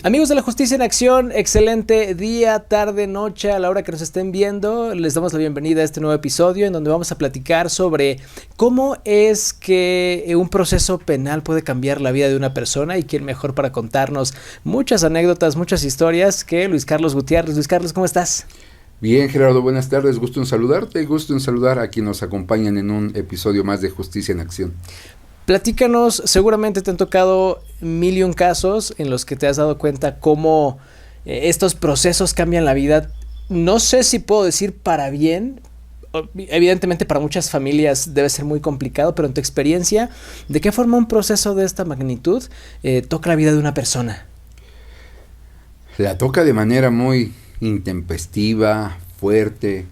Amigos de la Justicia en Acción, excelente día, tarde, noche, a la hora que nos estén viendo. Les damos la bienvenida a este nuevo episodio en donde vamos a platicar sobre cómo es que un proceso penal puede cambiar la vida de una persona y quién mejor para contarnos muchas anécdotas, muchas historias que Luis Carlos Gutiérrez. Luis Carlos, ¿cómo estás? Bien, Gerardo, buenas tardes, gusto en saludarte, gusto en saludar a quienes nos acompañan en un episodio más de Justicia en Acción. Platícanos, seguramente te han tocado mil y un casos en los que te has dado cuenta cómo estos procesos cambian la vida. No sé si puedo decir para bien, evidentemente para muchas familias debe ser muy complicado, pero en tu experiencia, ¿de qué forma un proceso de esta magnitud toca la vida de una persona? La toca de manera muy intempestiva, fuerte,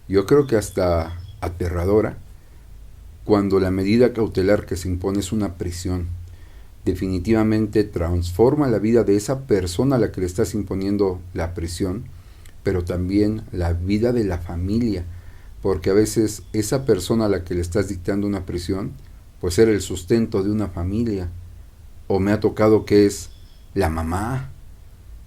yo creo que hasta aterradora, cuando la medida cautelar que se impone es una prisión. Definitivamente transforma la vida de esa persona a la que le estás imponiendo la prisión, pero también la vida de la familia, porque a veces esa persona a la que le estás dictando una prisión, pues era el sustento de una familia, o me ha tocado que es la mamá,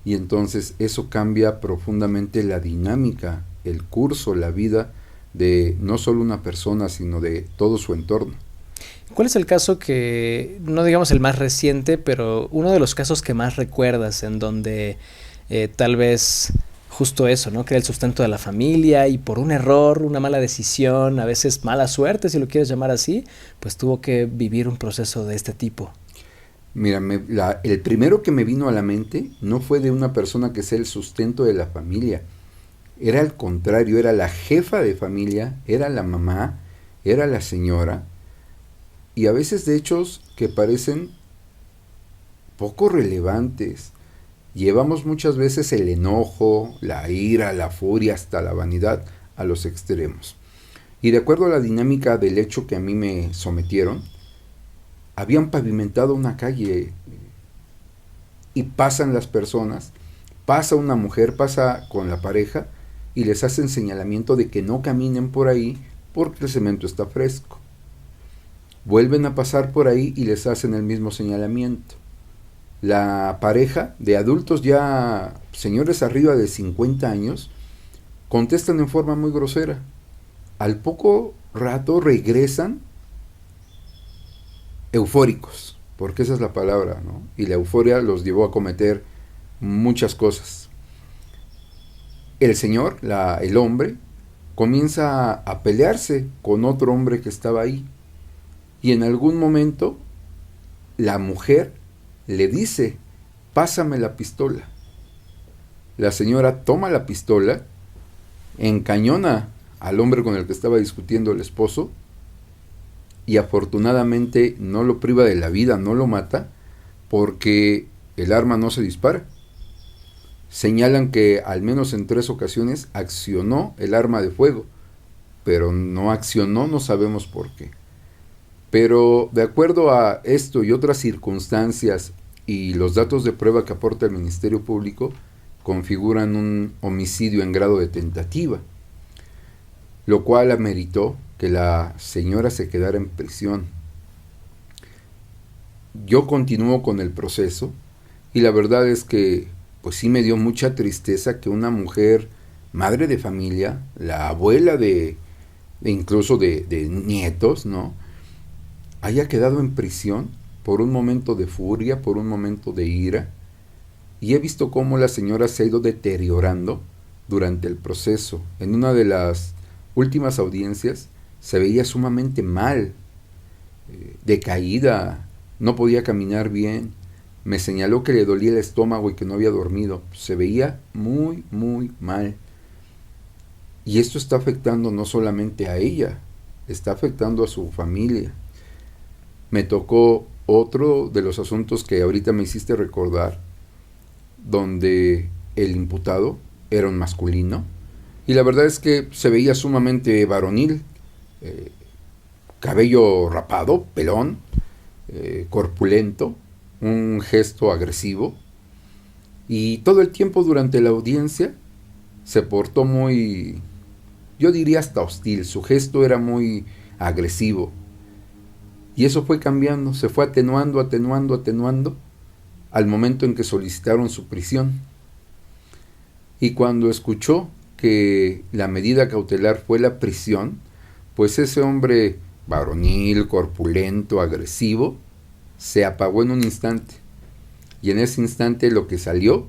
y entonces eso cambia profundamente la dinámica, el curso, la vida de no solo una persona, sino de todo su entorno. ¿Cuál es el caso que, no digamos el más reciente, pero uno de los casos que más recuerdas en donde tal vez justo eso, ¿no? Que era el sustento de la familia y por un error, una mala decisión, a veces mala suerte, si lo quieres llamar así, pues tuvo que vivir un proceso de este tipo? Mira, el primero que me vino a la mente no fue de una persona que sea el sustento de la familia. Era al contrario, era la jefa de familia, era la mamá, era la señora, y a veces de hechos que parecen poco relevantes. Llevamos muchas veces el enojo, la ira, la furia, hasta la vanidad a los extremos. Y de acuerdo a la dinámica del hecho que a mí me sometieron, habían pavimentado una calle y pasan las personas, pasa una mujer, pasa con la pareja, y les hacen señalamiento de que no caminen por ahí porque el cemento está fresco. Vuelven a pasar por ahí y les hacen el mismo señalamiento. La pareja de adultos ya, señores arriba de 50 años, contestan en forma muy grosera. Al poco rato regresan eufóricos, porque esa es la palabra, ¿no? Y la euforia los llevó a cometer muchas cosas. El señor, el hombre, comienza a pelearse con otro hombre que estaba ahí. Y en algún momento la mujer le dice, pásame la pistola. La señora toma la pistola, encañona al hombre con el que estaba discutiendo el esposo, y afortunadamente no lo priva de la vida, no lo mata, porque el arma no se dispara. Señalan que al menos en 3 ocasiones accionó el arma de fuego, pero no accionó, no sabemos por qué. Pero de acuerdo a esto y otras circunstancias y los datos de prueba que aporta el Ministerio Público, configuran un homicidio en grado de tentativa, lo cual ameritó que la señora se quedara en prisión. Yo continúo con el proceso y la verdad es que pues sí me dio mucha tristeza que una mujer, madre de familia, la abuela incluso de nietos, ¿no?, haya quedado en prisión por un momento de furia, por un momento de ira, y he visto cómo la señora se ha ido deteriorando durante el proceso. En una de las últimas audiencias se veía sumamente mal, decaída, no podía caminar bien. Me señaló que le dolía el estómago y que no había dormido. Se veía muy, muy mal. Y esto está afectando no solamente a ella, está afectando a su familia. Me tocó otro de los asuntos que ahorita me hiciste recordar, donde el imputado era un masculino, y la verdad es que se veía sumamente varonil, cabello rapado, pelón, corpulento, un gesto agresivo, y todo el tiempo durante la audiencia se portó muy, yo diría hasta hostil. Su gesto era muy agresivo, y eso fue cambiando, se fue atenuando, al momento en que solicitaron su prisión. Y cuando escuchó que la medida cautelar fue la prisión, pues ese hombre varonil, corpulento, agresivo, se apagó en un instante. Y en ese instante lo que salió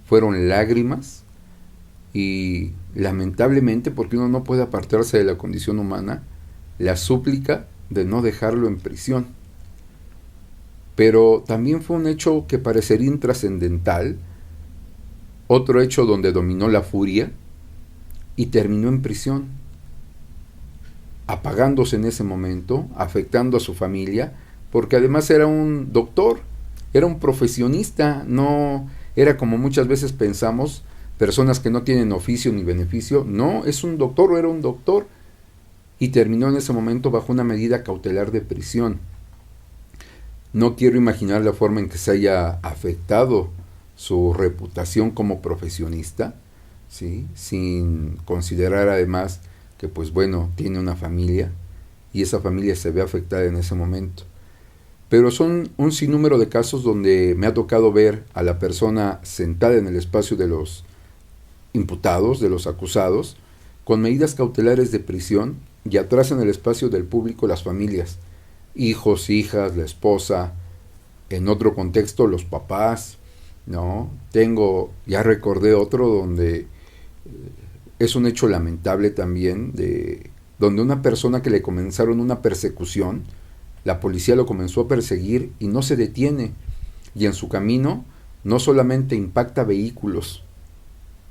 fueron lágrimas y, lamentablemente, porque uno no puede apartarse de la condición humana, la súplica de no dejarlo en prisión. Pero también fue un hecho que parecería intrascendental, otro hecho donde dominó la furia y terminó en prisión, apagándose en ese momento, afectando a su familia, porque además era un doctor, era un profesionista, no era como muchas veces pensamos, personas que no tienen oficio ni beneficio. No, es un doctor o era un doctor, y terminó en ese momento bajo una medida cautelar de prisión. No quiero imaginar la forma en que se haya afectado su reputación como profesionista, ¿sí? Sin considerar además que, pues bueno, tiene una familia y esa familia se ve afectada en ese momento. Pero son un sinnúmero de casos donde me ha tocado ver a la persona sentada en el espacio de los imputados, de los acusados, con medidas cautelares de prisión, y atrás en el espacio del público las familias, hijos, hijas, la esposa, en otro contexto los papás, ¿no? Ya recordé otro donde es un hecho lamentable también, donde una persona que le comenzaron una persecución, la policía lo comenzó a perseguir y no se detiene, y en su camino no solamente impacta vehículos,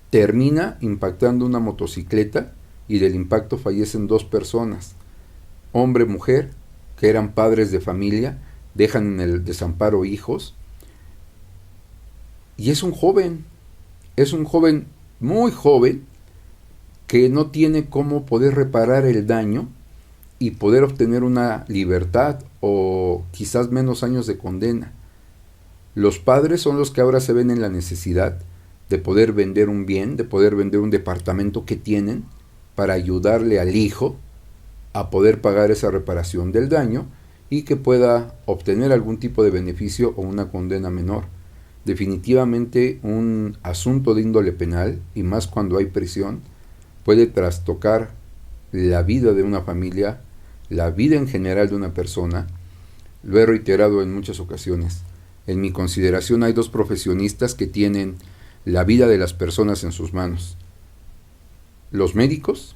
termina impactando una motocicleta, y del impacto fallecen 2 personas, hombre, mujer, que eran padres de familia, dejan en el desamparo hijos, y es un joven muy joven, que no tiene cómo poder reparar el daño y poder obtener una libertad o quizás menos años de condena. Los padres son los que ahora se ven en la necesidad de poder vender un bien, de poder vender un departamento que tienen para ayudarle al hijo a poder pagar esa reparación del daño y que pueda obtener algún tipo de beneficio o una condena menor. Definitivamente un asunto de índole penal, y más cuando hay prisión, puede trastocar la vida de una familia, la vida en general de una persona. Lo he reiterado en muchas ocasiones. En mi consideración hay 2 profesionistas que tienen la vida de las personas en sus manos. Los médicos,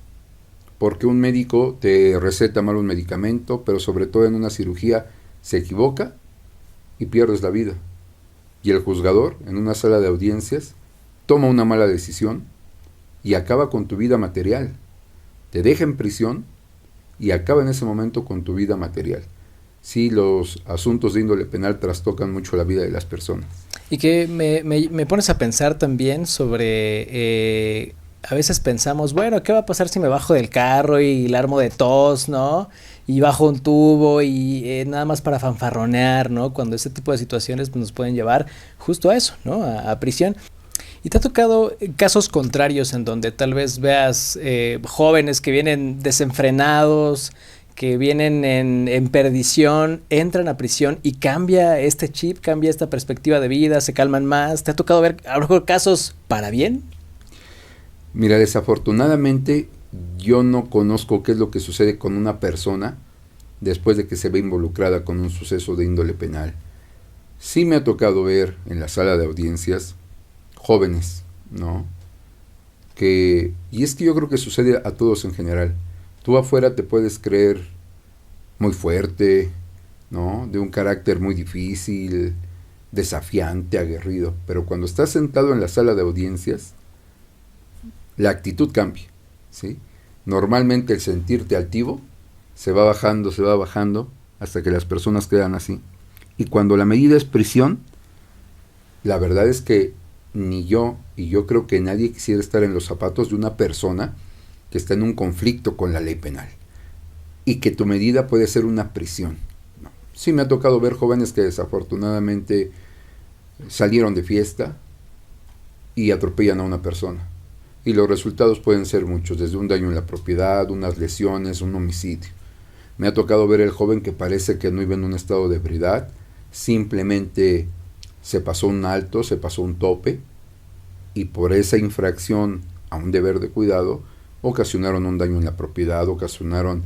porque un médico te receta mal un medicamento, pero sobre todo en una cirugía se equivoca y pierdes la vida. Y el juzgador, en una sala de audiencias, toma una mala decisión y acaba con tu vida material. Te deja en prisión y acaba en ese momento con tu vida material. Sí, los asuntos de índole penal trastocan mucho la vida de las personas. Y que me pones a pensar también sobre, a veces pensamos, bueno, ¿qué va a pasar si me bajo del carro y la armo de tos, ¿no? Y bajo un tubo y nada más para fanfarronear, ¿no? Cuando ese tipo de situaciones nos pueden llevar justo a eso, ¿no? A prisión. ¿Y te ha tocado casos contrarios en donde tal vez veas jóvenes que vienen desenfrenados, que vienen en perdición, entran a prisión y cambia este chip, cambia esta perspectiva de vida, se calman más? ¿Te ha tocado ver a lo mejor casos para bien? Mira, desafortunadamente yo no conozco qué es lo que sucede con una persona después de que se ve involucrada con un suceso de índole penal. Sí me ha tocado ver en la sala de audiencias jóvenes, ¿no? Y es que yo creo que sucede a todos en general. Tú afuera te puedes creer muy fuerte, ¿no? De un carácter muy difícil, desafiante, aguerrido, pero cuando estás sentado en la sala de audiencias, la actitud cambia, ¿sí? Normalmente el sentirte altivo se va bajando, hasta que las personas quedan así. Y cuando la medida es prisión, la verdad es que ni yo, y yo creo que nadie quisiera estar en los zapatos de una persona que está en un conflicto con la ley penal y que tu medida puede ser una prisión. No. Sí me ha tocado ver jóvenes que desafortunadamente salieron de fiesta y atropellan a una persona, y los resultados pueden ser muchos, desde un daño en la propiedad, unas lesiones, un homicidio. Me ha tocado ver el joven que parece que no iba en un estado de ebriedad, simplemente se pasó un alto, se pasó un tope, y por esa infracción a un deber de cuidado ocasionaron un daño en la propiedad, ocasionaron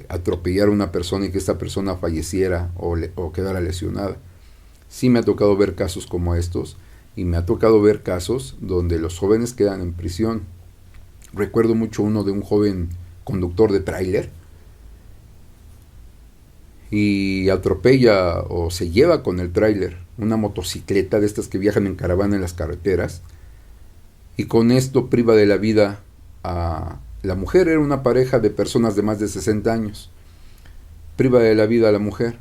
atropellar a una persona y que esta persona falleciera o quedara lesionada. Sí me ha tocado ver casos como estos, y me ha tocado ver casos donde los jóvenes quedan en prisión. Recuerdo mucho uno de un joven conductor de tráiler y atropella o se lleva con el tráiler una motocicleta de estas que viajan en caravana en las carreteras, y con esto priva de la vida a la mujer. Era una pareja de personas de más de 60 años. Priva de la vida a la mujer.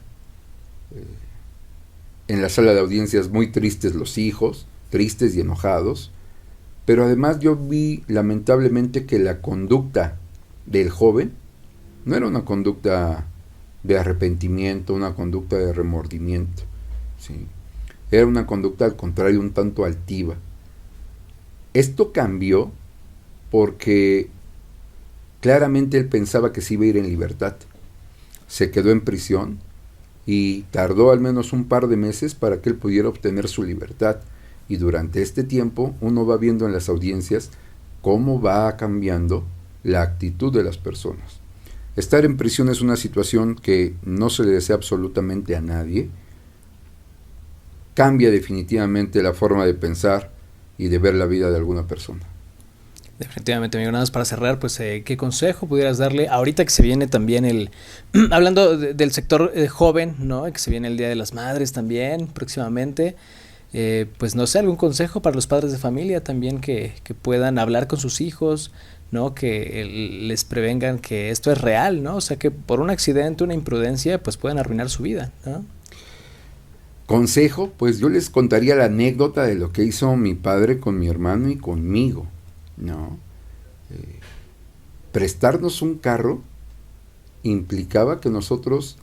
En la sala de audiencias muy tristes los hijos, tristes y enojados, pero además yo vi lamentablemente que la conducta del joven no era una conducta de arrepentimiento, una conducta de remordimiento, ¿sí? Era una conducta al contrario un tanto altiva. Esto cambió porque claramente él pensaba que se iba a ir en libertad. Se quedó en prisión y tardó al menos un par de meses para que él pudiera obtener su libertad. Y durante este tiempo uno va viendo en las audiencias cómo va cambiando la actitud de las personas. Estar en prisión es una situación que no se le desea absolutamente a nadie. Cambia definitivamente la forma de pensar y de ver la vida de alguna persona. Definitivamente, amigo. Nada más para cerrar, pues, ¿qué consejo pudieras darle ahorita que se viene también hablando del sector joven, ¿no? Que se viene el Día de las Madres también próximamente, pues no sé, algún consejo para los padres de familia también que puedan hablar con sus hijos, ¿no? Que les prevengan que esto es real, ¿no? O sea, que por un accidente, una imprudencia, pues pueden arruinar su vida, ¿no? Consejo, pues yo les contaría la anécdota de lo que hizo mi padre con mi hermano y conmigo, ¿no? Prestarnos un carro implicaba que nosotros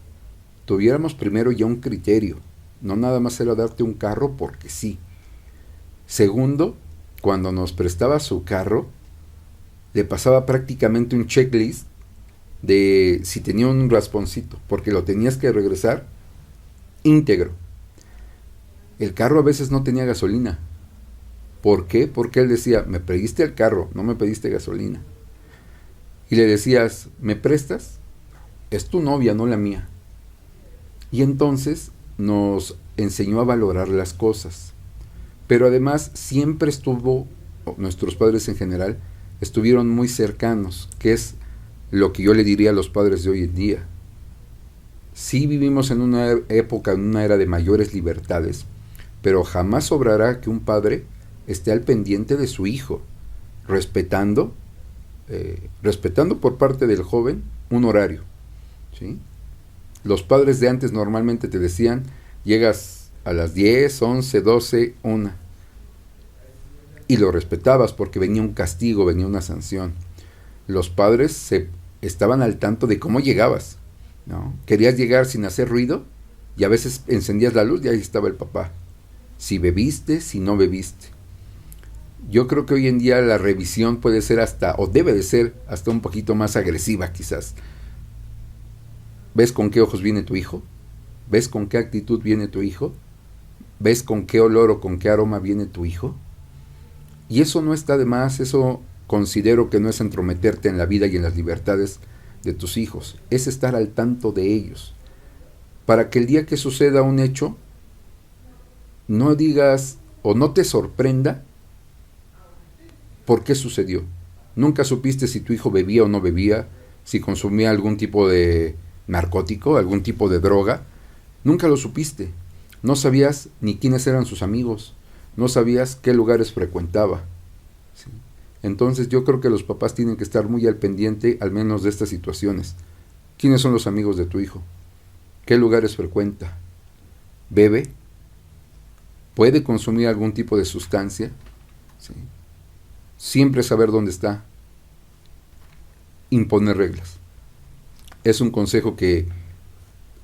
tuviéramos primero ya un criterio. No nada más era darte un carro porque sí. Segundo, cuando nos prestaba su carro, le pasaba prácticamente un checklist de si tenía un rasponcito, porque lo tenías que regresar íntegro. El carro a veces no tenía gasolina. ¿Por qué? Porque él decía, me pediste el carro, no me pediste gasolina. Y le decías, ¿me prestas? Es tu novia, no la mía. Y entonces nos enseñó a valorar las cosas. Pero además siempre nuestros padres en general, estuvieron muy cercanos, que es lo que yo le diría a los padres de hoy en día. Sí vivimos en una época, en una era de mayores libertades, pero jamás sobrará que un padre esté al pendiente de su hijo, respetando por parte del joven un horario, ¿sí? Los padres de antes normalmente te decían, llegas a las 10, 11, 12, 1, y lo respetabas porque venía un castigo, venía una sanción. Los padres estaban al tanto de cómo llegabas, ¿no? Querías llegar sin hacer ruido y a veces encendías la luz y ahí estaba el papá. Si bebiste, si no bebiste. Yo creo que hoy en día la revisión puede ser o debe de ser hasta un poquito más agresiva quizás. ¿Ves con qué ojos viene tu hijo? ¿Ves con qué actitud viene tu hijo? ¿Ves con qué olor o con qué aroma viene tu hijo? Y eso no está de más, eso considero que no es entrometerte en la vida y en las libertades de tus hijos, es estar al tanto de ellos, para que el día que suceda un hecho, no digas o no te sorprenda por qué sucedió. Nunca supiste si tu hijo bebía o no bebía, si consumía algún tipo de narcótico, algún tipo de droga. Nunca lo supiste. No sabías ni quiénes eran sus amigos, no sabías qué lugares frecuentaba, ¿sí? Entonces yo creo que los papás tienen que estar muy al pendiente, al menos de estas situaciones. ¿Quiénes son los amigos de tu hijo? ¿Qué lugares frecuenta? ¿Bebe? ¿Puede consumir algún tipo de sustancia? ¿Sí? Siempre saber dónde está. Imponer reglas. Es un consejo que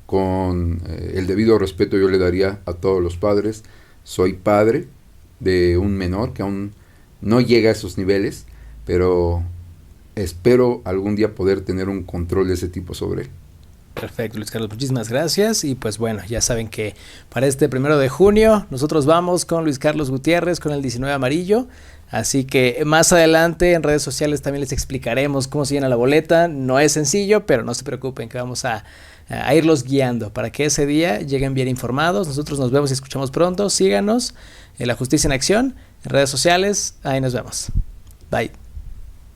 con el debido respeto yo le daría a todos los padres. Soy padre de un menor que aún no llega a esos niveles, pero espero algún día poder tener un control de ese tipo sobre él. Perfecto, Luis Carlos, muchísimas gracias. Y pues bueno, ya saben que para este 1 de junio nosotros vamos con Luis Carlos Gutiérrez con el 19 amarillo. Así que más adelante en redes sociales también les explicaremos cómo se llena la boleta. No es sencillo, pero no se preocupen que vamos a irlos guiando para que ese día lleguen bien informados. Nosotros nos vemos y escuchamos pronto. Síganos en La Justicia en Acción en redes sociales. Ahí nos vemos. Bye.